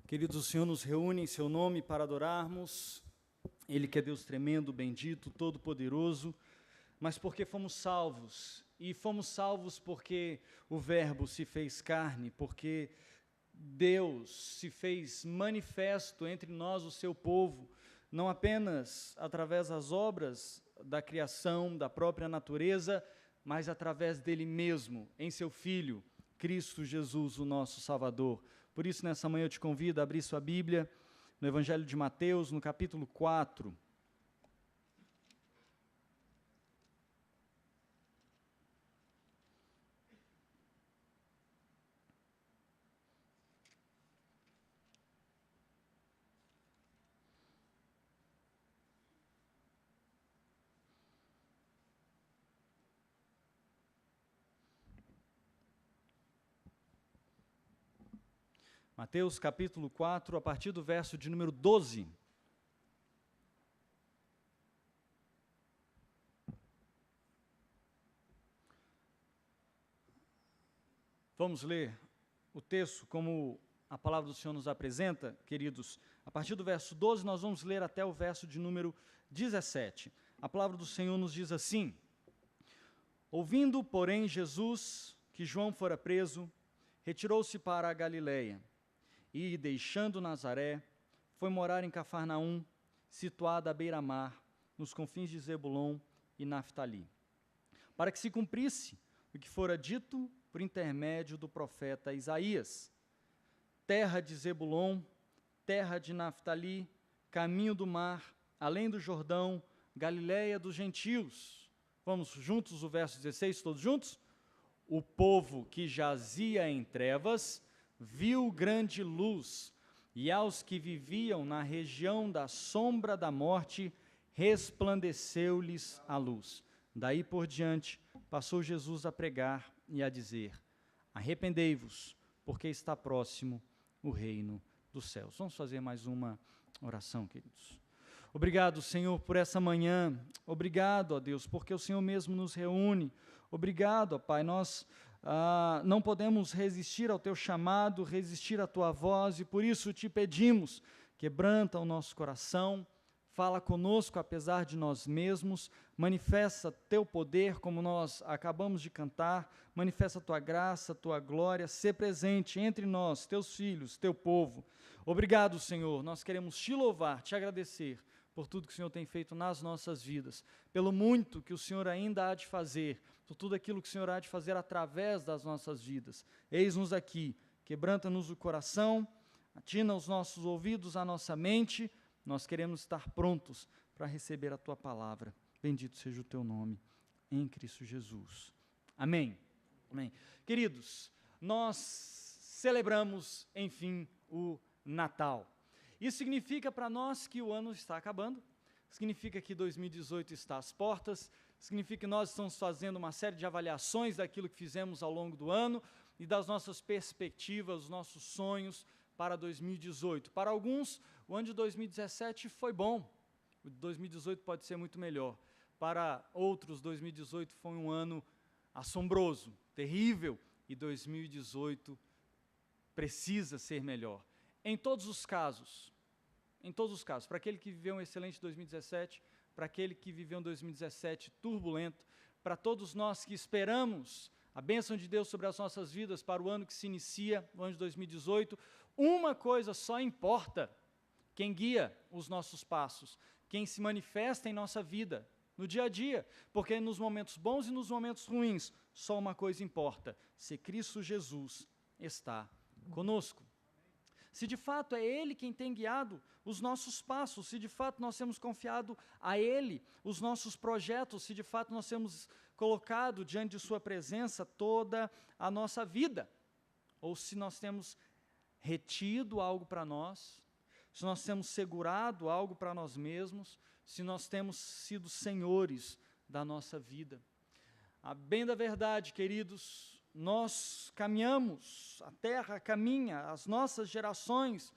Queridos, o Senhor nos reúne em seu nome para adorarmos, Ele que é Deus tremendo, bendito, todo-poderoso, mas porque fomos salvos, e fomos salvos porque o Verbo se fez carne, porque Deus se fez manifesto entre nós, o seu povo, não apenas através das obras da criação, da própria natureza, mas através dele mesmo, em seu Filho, Cristo Jesus, o nosso Salvador. Por isso, nessa manhã eu te convido a abrir sua Bíblia no Evangelho de Mateus, no capítulo 4. Mateus capítulo 4, a partir do verso de número 12. Vamos ler o texto como a palavra do Senhor nos apresenta, queridos. A partir do verso 12, nós vamos ler até o verso de número 17. A palavra do Senhor nos diz assim: Ouvindo, porém, Jesus que João fora preso, retirou-se para a Galiléia. E, deixando Nazaré, foi morar em Cafarnaum, situada à beira-mar, nos confins de Zebulon e Naftali, para que se cumprisse o que fora dito por intermédio do profeta Isaías: terra de Zebulon, terra de Naftali, caminho do mar, além do Jordão, Galiléia dos gentios. Vamos juntos, o verso 16, todos juntos? O povo que jazia em trevas viu grande luz, e aos que viviam na região da sombra da morte, resplandeceu-lhes a luz. Daí por diante, passou Jesus a pregar e a dizer: arrependei-vos, porque está próximo o reino dos céus. Vamos fazer mais uma oração, queridos. Obrigado, Senhor, por essa manhã. Obrigado, ó Deus, porque o Senhor mesmo nos reúne. Obrigado, ó Pai, nós não podemos resistir ao Teu chamado, resistir à Tua voz, e por isso te pedimos, quebranta o nosso coração, fala conosco apesar de nós mesmos, manifesta Teu poder, como nós acabamos de cantar, manifesta Tua graça, Tua glória, ser presente entre nós, Teus filhos, Teu povo. Obrigado, Senhor, nós queremos Te louvar, Te agradecer por tudo que o Senhor tem feito nas nossas vidas, pelo muito que o Senhor ainda há de fazer, por tudo aquilo que o Senhor há de fazer através das nossas vidas. Eis-nos aqui, quebranta-nos o coração, atina os nossos ouvidos, a nossa mente, nós queremos estar prontos para receber a Tua palavra. Bendito seja o Teu nome, em Cristo Jesus. Amém. Amém. Queridos, nós celebramos, enfim, o Natal. Isso significa para nós que o ano está acabando, significa que 2018 está às portas, significa que nós estamos fazendo uma série de avaliações daquilo que fizemos ao longo do ano e das nossas perspectivas, os nossos sonhos para 2018. Para alguns, o ano de 2017 foi bom, o de 2018 pode ser muito melhor. Para outros, 2018 foi um ano assombroso, terrível, e 2018 precisa ser melhor. Em todos os casos, para aquele que viveu um excelente 2017, para aquele que viveu um 2017 turbulento, para todos nós que esperamos a bênção de Deus sobre as nossas vidas para o ano que se inicia, o ano de 2018, uma coisa só importa: quem guia os nossos passos, quem se manifesta em nossa vida, no dia a dia, porque nos momentos bons e nos momentos ruins, só uma coisa importa: se Cristo Jesus está conosco. Se de fato é Ele quem tem guiado os nossos passos, se de fato nós temos confiado a Ele os nossos projetos, se de fato nós temos colocado diante de Sua presença toda a nossa vida, ou se nós temos retido algo para nós, se nós temos segurado algo para nós mesmos, se nós temos sido senhores da nossa vida. A bem da verdade, queridos, nós caminhamos, a terra caminha, as nossas gerações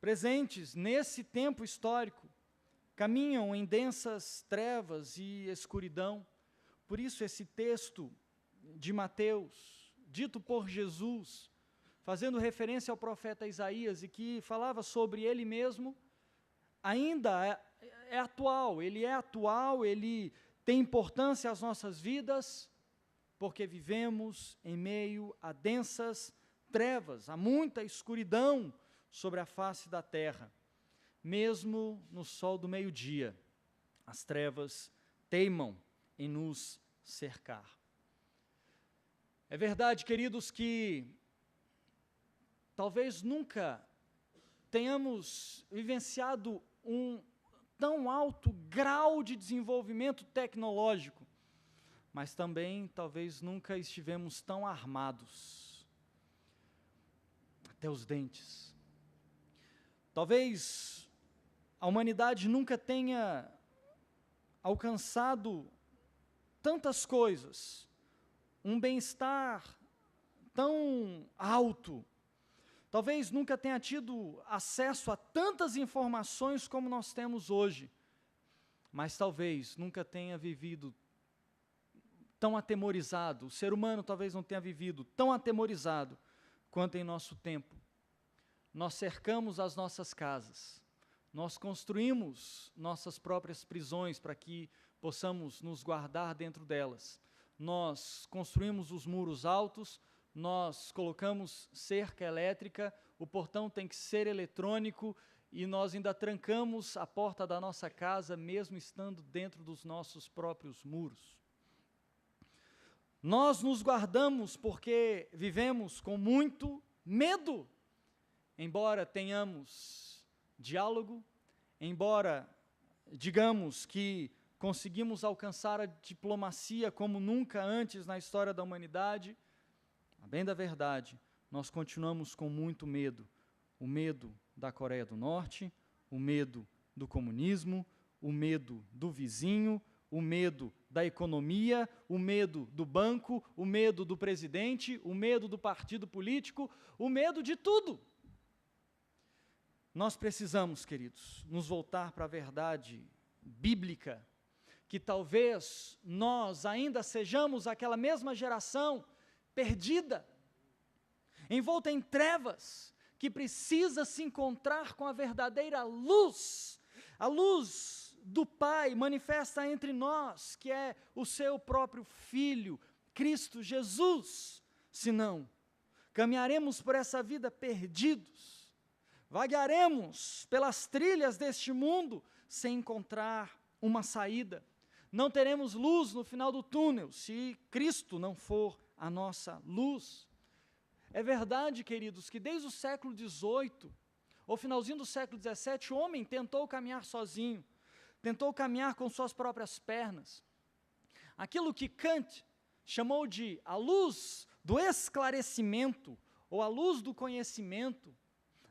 presentes nesse tempo histórico caminham em densas trevas e escuridão. Por isso esse texto de Mateus, dito por Jesus, fazendo referência ao profeta Isaías e que falava sobre ele mesmo, ainda é atual, ele tem importância às nossas vidas, porque vivemos em meio a densas trevas, há muita escuridão sobre a face da terra. Mesmo no sol do meio-dia, as trevas teimam em nos cercar. É verdade, queridos, que talvez nunca tenhamos vivenciado um tão alto grau de desenvolvimento tecnológico, mas também talvez nunca estivemos tão armados, até os dentes. Talvez a humanidade nunca tenha alcançado tantas coisas, um bem-estar tão alto. Talvez nunca tenha tido acesso a tantas informações como nós temos hoje, mas talvez nunca tenha vivido tão atemorizado, o ser humano talvez não tenha vivido tão atemorizado quanto em nosso tempo. Nós cercamos as nossas casas, nós construímos nossas próprias prisões para que possamos nos guardar dentro delas. Nós construímos os muros altos, nós colocamos cerca elétrica, o portão tem que ser eletrônico e nós ainda trancamos a porta da nossa casa, mesmo estando dentro dos nossos próprios muros. Nós nos guardamos porque vivemos com muito medo, embora tenhamos diálogo, embora digamos que conseguimos alcançar a diplomacia como nunca antes na história da humanidade, a bem da verdade, nós continuamos com muito medo. O medo da Coreia do Norte, o medo do comunismo, o medo do vizinho, o medo da economia, o medo do banco, o medo do presidente, o medo do partido político, o medo de tudo. Nós precisamos, queridos, nos voltar para a verdade bíblica, que talvez nós ainda sejamos aquela mesma geração perdida, envolta em trevas, que precisa se encontrar com a verdadeira luz, a luz do Pai manifesta entre nós, que é o seu próprio Filho, Cristo Jesus. Senão, caminharemos por essa vida perdidos, vaguearemos pelas trilhas deste mundo sem encontrar uma saída. Não teremos luz no final do túnel, se Cristo não for a nossa luz. É verdade, queridos, que desde o século XVIII, ou finalzinho do século XVII, o homem tentou caminhar sozinho, tentou caminhar com suas próprias pernas. Aquilo que Kant chamou de a luz do esclarecimento, ou a luz do conhecimento,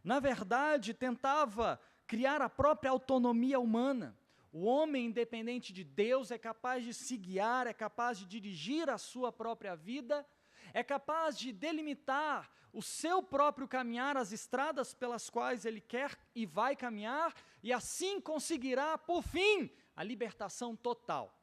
na verdade tentava criar a própria autonomia humana. O homem, independente de Deus, é capaz de se guiar, é capaz de dirigir a sua própria vida, é capaz de delimitar o seu próprio caminhar, as estradas pelas quais ele quer e vai caminhar, e assim conseguirá, por fim, a libertação total.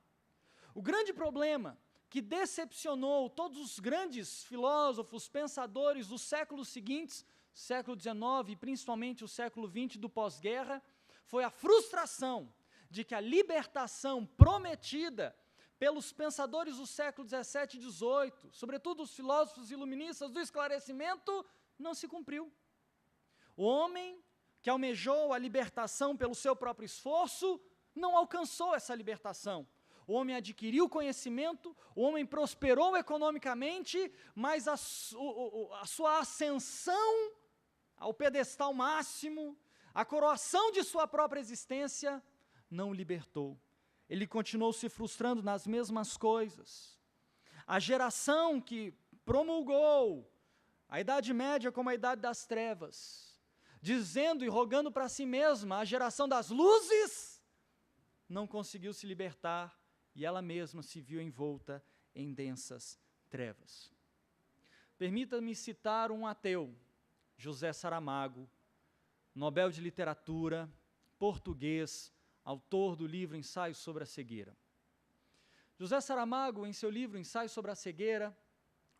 O grande problema que decepcionou todos os grandes filósofos, pensadores dos séculos seguintes, século XIX e principalmente o século XX do pós-guerra, foi a frustração de que a libertação prometida pelos pensadores do século XVII e XVIII, sobretudo os filósofos iluministas do esclarecimento, não se cumpriu. O homem que almejou a libertação pelo seu próprio esforço, não alcançou essa libertação. O homem adquiriu conhecimento, o homem prosperou economicamente, mas a sua ascensão ao pedestal máximo, a coroação de sua própria existência, não o libertou. Ele continuou se frustrando nas mesmas coisas. A geração que promulgou a Idade Média como a Idade das Trevas, dizendo e rogando para si mesma a geração das luzes, não conseguiu se libertar e ela mesma se viu envolta em densas trevas. Permita-me citar um ateu, José Saramago, Nobel de Literatura, português, autor do livro Ensaio sobre a Cegueira. José Saramago, em seu livro Ensaio sobre a Cegueira,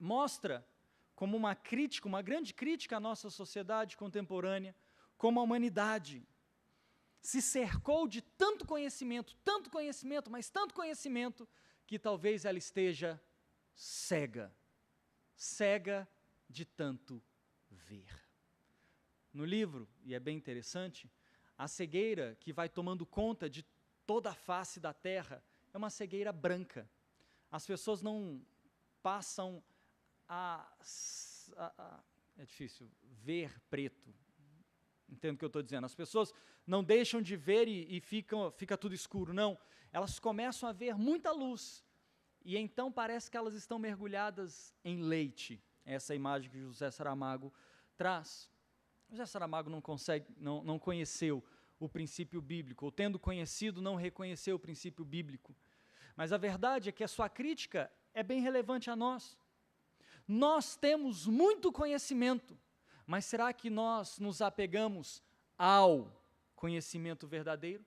mostra como uma crítica, uma grande crítica à nossa sociedade contemporânea, como a humanidade se cercou de tanto conhecimento, mas tanto conhecimento, que talvez ela esteja cega de tanto ver. No livro, e é bem interessante, a cegueira que vai tomando conta de toda a face da terra é uma cegueira branca. As pessoas não passam é difícil, ver preto. Entendo o que eu estou dizendo. As pessoas não deixam de ver e fica tudo escuro. Não, elas começam a ver muita luz. E então parece que elas estão mergulhadas em leite. Essa é a imagem que José Saramago traz. José Saramago não conheceu o princípio bíblico, ou tendo conhecido, não reconheceu o princípio bíblico. Mas a verdade é que a sua crítica é bem relevante a nós. Nós temos muito conhecimento, mas será que nós nos apegamos ao conhecimento verdadeiro?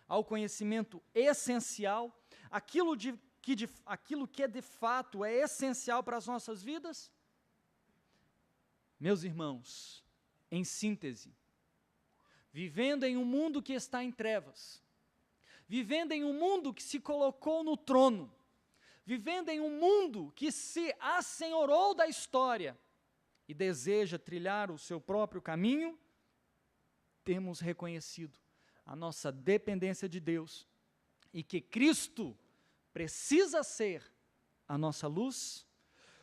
Ao conhecimento essencial? Aquilo que de fato é essencial para as nossas vidas? Meus irmãos, em síntese, vivendo em um mundo que está em trevas, vivendo em um mundo que se colocou no trono, vivendo em um mundo que se assenhorou da história e deseja trilhar o seu próprio caminho, temos reconhecido a nossa dependência de Deus e que Cristo precisa ser a nossa luz.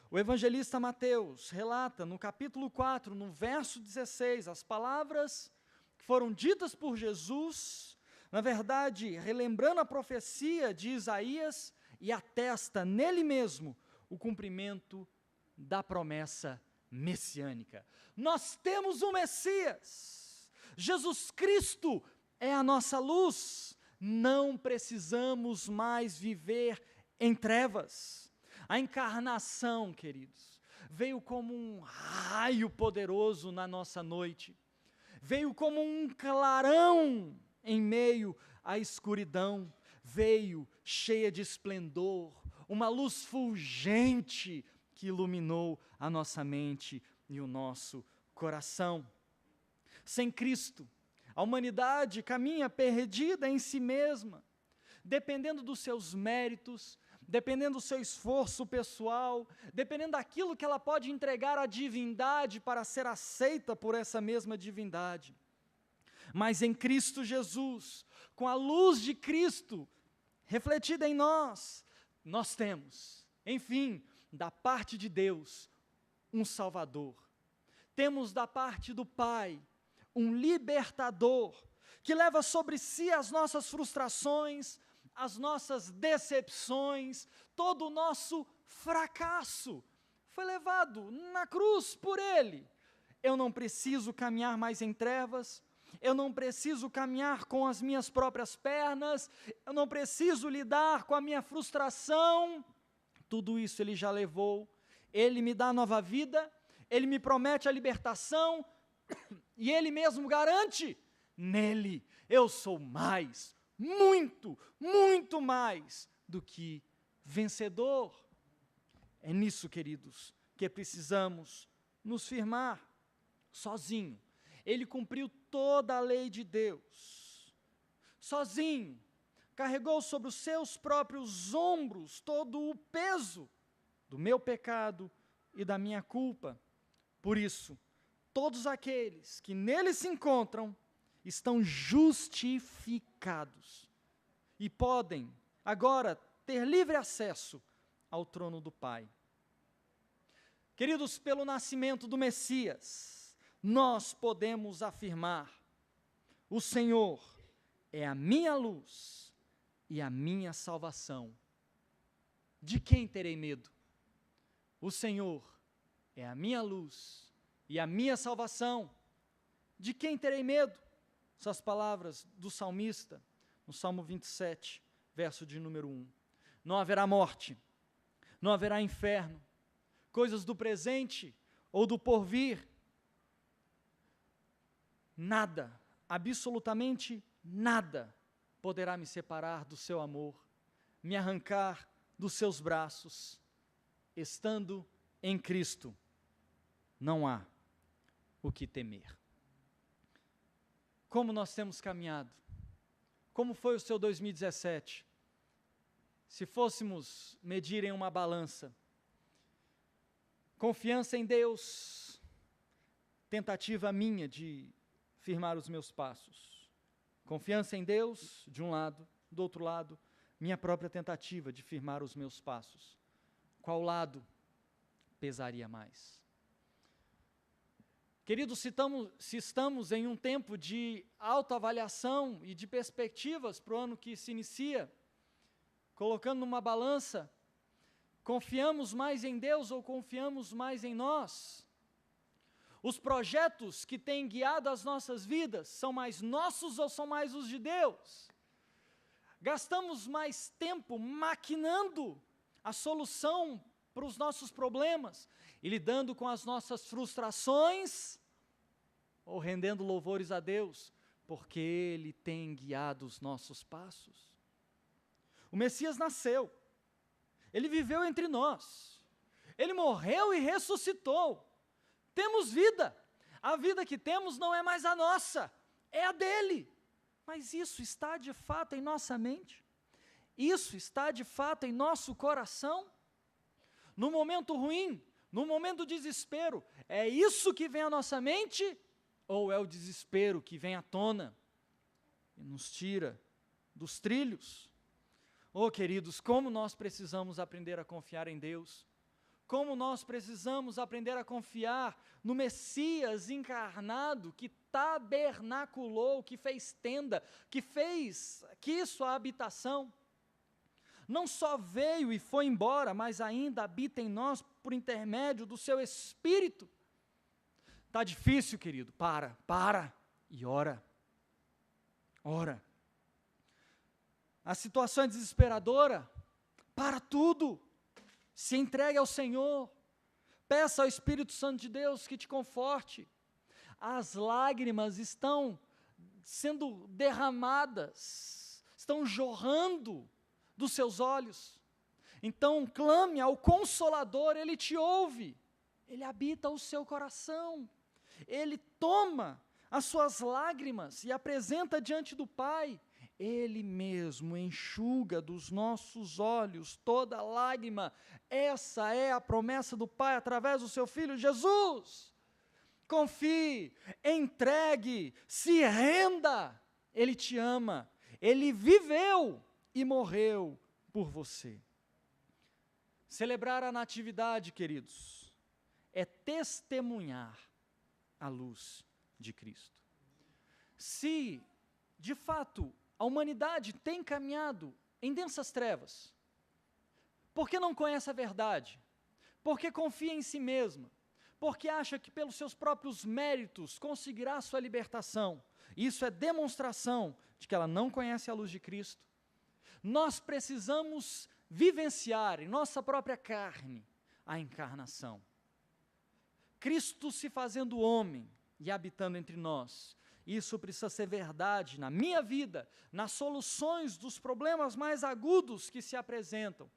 O evangelista Mateus relata no capítulo 4, no verso 16, as palavras que foram ditas por Jesus, na verdade, relembrando a profecia de Isaías, e atesta nele mesmo o cumprimento da promessa messiânica. Nós temos um Messias, Jesus Cristo é a nossa luz, não precisamos mais viver em trevas. A encarnação, queridos, veio como um raio poderoso na nossa noite, veio como um clarão em meio à escuridão, veio cheia de esplendor, uma luz fulgente que iluminou a nossa mente e o nosso coração. Sem Cristo, a humanidade caminha perdida em si mesma, dependendo dos seus méritos, dependendo do seu esforço pessoal, dependendo daquilo que ela pode entregar à divindade para ser aceita por essa mesma divindade. Mas em Cristo Jesus, com a luz de Cristo refletida em nós, nós temos, enfim, da parte de Deus, um Salvador. Temos da parte do Pai, um libertador, que leva sobre si as nossas frustrações, as nossas decepções, todo o nosso fracasso, foi levado na cruz por Ele. Eu não preciso caminhar mais em trevas, eu não preciso caminhar com as minhas próprias pernas, eu não preciso lidar com a minha frustração, tudo isso Ele já levou. Ele me dá nova vida, Ele me promete a libertação, e Ele mesmo garante, nele eu sou mais, muito, muito mais do que vencedor. É nisso, queridos, que precisamos nos firmar. Sozinho, Ele cumpriu toda a lei de Deus, sozinho, carregou sobre os seus próprios ombros todo o peso do meu pecado e da minha culpa. Por isso, todos aqueles que nele se encontram estão justificados e podem agora ter livre acesso ao trono do Pai. Queridos, pelo nascimento do Messias, nós podemos afirmar: o Senhor é a minha luz e a minha salvação. De quem terei medo? O Senhor é a minha luz e a minha salvação. De quem terei medo? Essas palavras do salmista, no Salmo 27, verso de número 1. Não haverá morte, não haverá inferno, coisas do presente ou do porvir. Nada, absolutamente nada, poderá me separar do seu amor, me arrancar dos seus braços, estando em Cristo. não há o que temer. Como nós temos caminhado? Como foi o seu 2017? Se fôssemos medir em uma balança, confiança em Deus, tentativa minha de firmar os meus passos. Confiança em Deus, de um lado, do outro lado, minha própria tentativa de firmar os meus passos. Qual lado pesaria mais? Queridos, se estamos em um tempo de autoavaliação e de perspectivas para o ano que se inicia, colocando numa balança, confiamos mais em Deus ou confiamos mais em nós? Os projetos que têm guiado as nossas vidas são mais nossos ou são mais os de Deus? Gastamos mais tempo maquinando a solução para os nossos problemas e lidando com as nossas frustrações, ou rendendo louvores a Deus, porque Ele tem guiado os nossos passos. O Messias nasceu, Ele viveu entre nós, Ele morreu e ressuscitou, temos vida, a vida que temos não é mais a nossa, é a dEle, mas isso está de fato em nossa mente? Isso está de fato em nosso coração? No momento ruim, no momento do desespero, é isso que vem à nossa mente? Ou é o desespero que vem à tona e nos tira dos trilhos? Oh, queridos, como nós precisamos aprender a confiar em Deus, como nós precisamos aprender a confiar no Messias encarnado, que tabernaculou, que fez tenda, que quis sua habitação. Não só veio e foi embora, mas ainda habita em nós por intermédio do seu Espírito. Está difícil, querido? Para e ora. Ora. A situação é desesperadora? Para tudo. Se entregue ao Senhor. Peça ao Espírito Santo de Deus que te conforte. As lágrimas estão sendo derramadas, estão jorrando dos seus olhos. Então clame ao Consolador, Ele te ouve, Ele habita o seu coração, Ele toma as suas lágrimas e apresenta diante do Pai, Ele mesmo enxuga dos nossos olhos toda lágrima. Essa é a promessa do Pai através do seu Filho Jesus. Confie, entregue, se renda, Ele te ama, Ele viveu e morreu por você. Celebrar a natividade, queridos, é testemunhar a luz de Cristo. Se, de fato, a humanidade tem caminhado em densas trevas, porque não conhece a verdade, porque confia em si mesma, porque acha que pelos seus próprios méritos conseguirá a sua libertação, isso é demonstração de que ela não conhece a luz de Cristo. Nós precisamos vivenciar em nossa própria carne a encarnação. Cristo se fazendo homem e habitando entre nós. Isso precisa ser verdade na minha vida, nas soluções dos problemas mais agudos que se apresentam.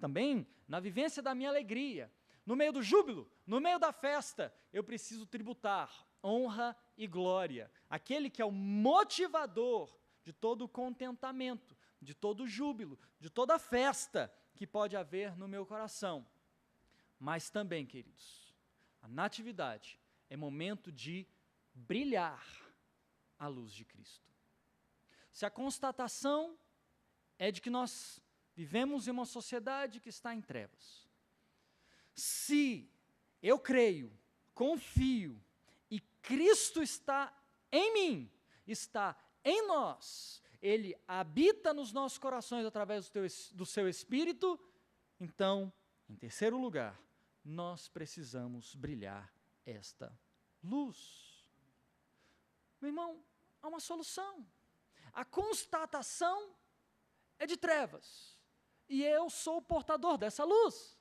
Também na vivência da minha alegria, no meio do júbilo, no meio da festa, eu preciso tributar honra e glória. Aquele que é o motivador de todo o contentamento, de todo o júbilo, de toda a festa que pode haver no meu coração. Mas também, queridos, a natividade é momento de brilhar a luz de Cristo. Se a constatação é de que nós vivemos em uma sociedade que está em trevas, se eu creio, confio, e Cristo está em mim, está em nós, Ele habita nos nossos corações através do seu Espírito, então, em terceiro lugar, nós precisamos brilhar esta luz. Meu irmão, há uma solução. A constatação é de trevas, e eu sou o portador dessa luz.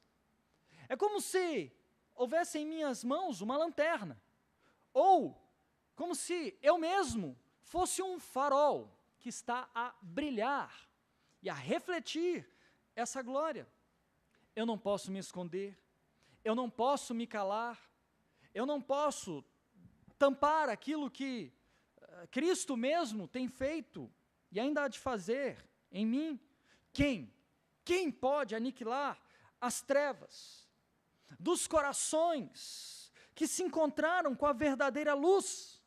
É como se houvesse em minhas mãos uma lanterna, ou como se eu mesmo fosse um farol que está a brilhar e a refletir essa glória. Eu não posso me esconder, eu não posso me calar, eu não posso tampar aquilo que Cristo mesmo tem feito e ainda há de fazer em mim. Quem pode aniquilar as trevas dos corações que se encontraram com a verdadeira luz?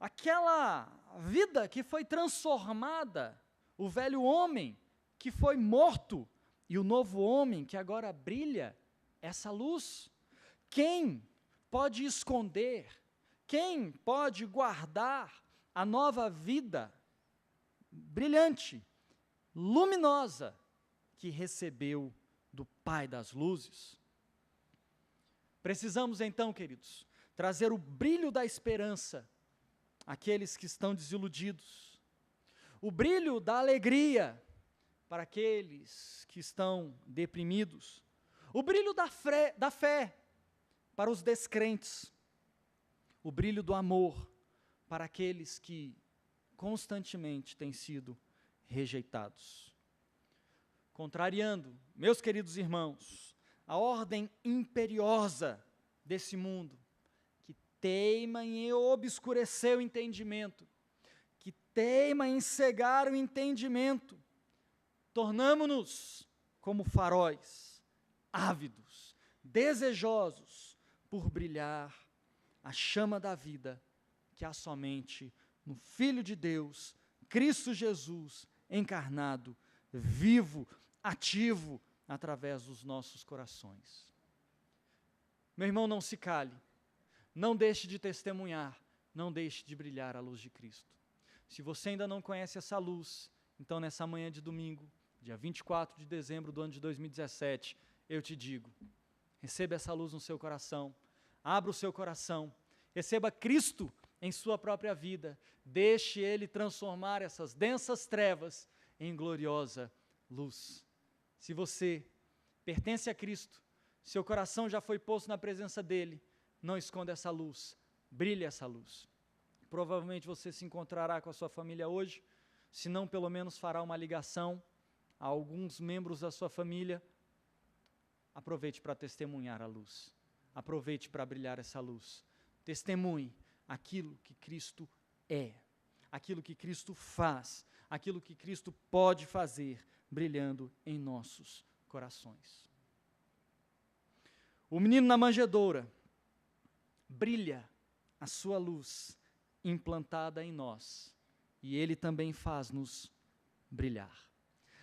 Aquela vida que foi transformada, o velho homem que foi morto e o novo homem que agora brilha essa luz. Quem pode esconder? Quem pode guardar a nova vida brilhante, luminosa, que recebeu do Pai das luzes? Precisamos então, queridos, trazer o brilho da esperança àqueles que estão desiludidos, o brilho da alegria para aqueles que estão deprimidos, o brilho da fé para os descrentes, o brilho do amor para aqueles que constantemente têm sido rejeitados. Contrariando, meus queridos irmãos, a ordem imperiosa desse mundo, que teima em obscurecer o entendimento, que teima em cegar o entendimento, tornamo-nos como faróis, ávidos, desejosos por brilhar a chama da vida que há somente no Filho de Deus, Cristo Jesus, encarnado, vivo, ativo, através dos nossos corações. Meu irmão, não se cale, não deixe de testemunhar, não deixe de brilhar a luz de Cristo. Se você ainda não conhece essa luz, então nessa manhã de domingo, dia 24 de dezembro do ano de 2017, eu te digo, receba essa luz no seu coração, abra o seu coração, receba Cristo em sua própria vida, deixe Ele transformar essas densas trevas em gloriosa luz. Se você pertence a Cristo, seu coração já foi posto na presença dEle, não esconda essa luz, brilhe essa luz. Provavelmente você se encontrará com a sua família hoje, se não pelo menos fará uma ligação a alguns membros da sua família. Aproveite para testemunhar a luz, aproveite para brilhar essa luz, testemunhe aquilo que Cristo é, aquilo que Cristo faz, aquilo que Cristo pode fazer, brilhando em nossos corações. O menino na manjedoura brilha a sua luz implantada em nós, e Ele também faz-nos brilhar.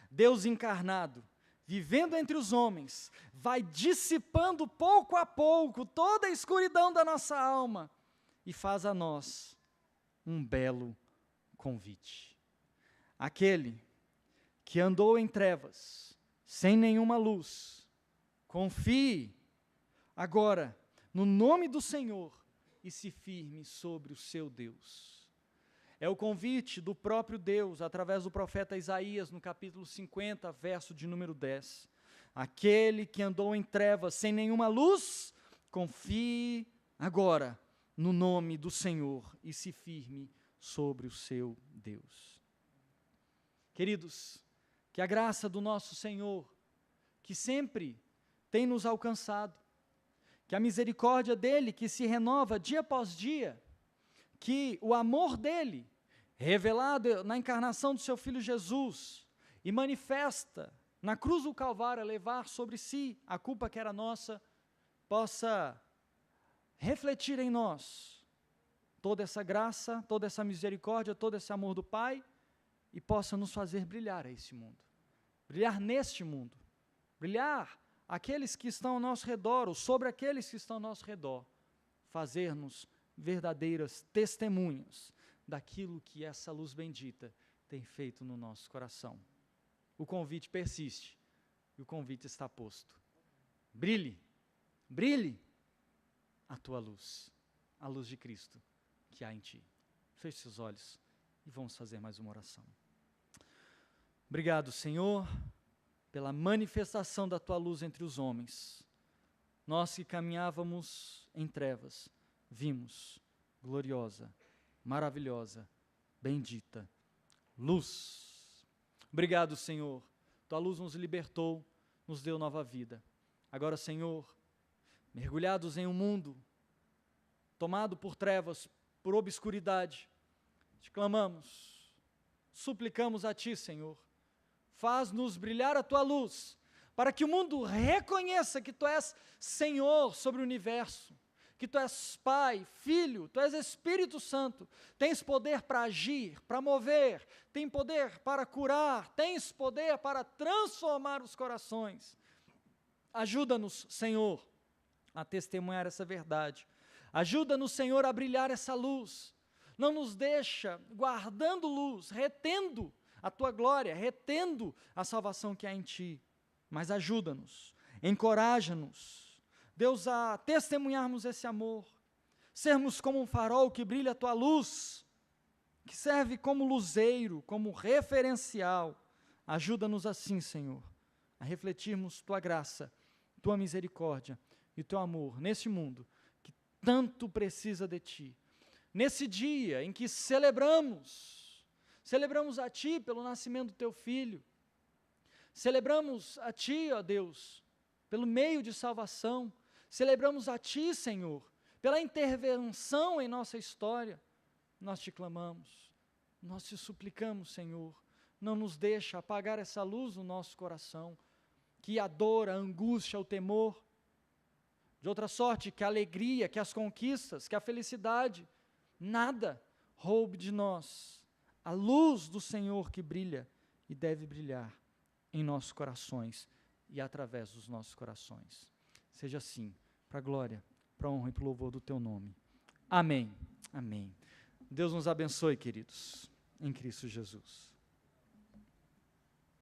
Deus encarnado, vivendo entre os homens, vai dissipando pouco a pouco toda a escuridão da nossa alma e faz a nós um belo convite. Aquele que andou em trevas, sem nenhuma luz, confie agora no nome do Senhor e se firme sobre o seu Deus. É o convite do próprio Deus, através do profeta Isaías, no capítulo 50, verso de número 10. Aquele que andou em trevas, sem nenhuma luz, confie agora no nome do Senhor e se firme sobre o seu Deus. Queridos, que a graça do nosso Senhor, que sempre tem nos alcançado, que a misericórdia dEle, que se renova dia após dia, que o amor dEle, revelado na encarnação do seu Filho Jesus, e manifesta na cruz do Calvário, a levar sobre si a culpa que era nossa, possa refletir em nós toda essa graça, toda essa misericórdia, todo esse amor do Pai, e possa nos fazer brilhar a esse mundo, brilhar neste mundo, brilhar aqueles que estão ao nosso redor, ou sobre aqueles que estão ao nosso redor, fazer-nos verdadeiras testemunhas daquilo que essa luz bendita tem feito no nosso coração. O convite persiste, e o convite está posto. Brilhe, brilhe a tua luz, a luz de Cristo que há em ti. Feche seus olhos e vamos fazer mais uma oração. Obrigado, Senhor, pela manifestação da tua luz entre os homens. Nós que caminhávamos em trevas, vimos gloriosa, maravilhosa, bendita luz. Obrigado, Senhor. Tua luz nos libertou, nos deu nova vida. Agora, Senhor, mergulhados em um mundo tomado por trevas, por obscuridade. Te clamamos, suplicamos a Ti, Senhor, faz-nos brilhar a Tua luz, para que o mundo reconheça que Tu és Senhor sobre o universo, que Tu és Pai, Filho, Tu és Espírito Santo, tens poder para agir, para mover, tem poder para curar, tens poder para transformar os corações. Ajuda-nos, Senhor, a testemunhar essa verdade. Ajuda-nos, Senhor, a brilhar essa luz. Não nos deixa guardando luz, retendo a Tua glória, retendo a salvação que há em Ti. Mas ajuda-nos, encoraja-nos, Deus, a testemunharmos esse amor, sermos como um farol que brilha a Tua luz, que serve como luzeiro, como referencial. Ajuda-nos assim, Senhor, a refletirmos Tua graça, Tua misericórdia e Teu amor nesse mundo que tanto precisa de Ti. Nesse dia em que celebramos a Ti pelo nascimento do Teu Filho, celebramos a Ti, ó Deus, pelo meio de salvação, celebramos a Ti, Senhor, pela intervenção em nossa história. Nós Te clamamos, nós Te suplicamos, Senhor, não nos deixa apagar essa luz no nosso coração, que a dor, a angústia, o temor, de outra sorte, que a alegria, que as conquistas, que a felicidade, nada roube de nós a luz do Senhor que brilha e deve brilhar em nossos corações e através dos nossos corações. Seja assim, para a glória, para a honra e para o louvor do Teu nome. Amém. Amém. Deus nos abençoe, queridos, em Cristo Jesus.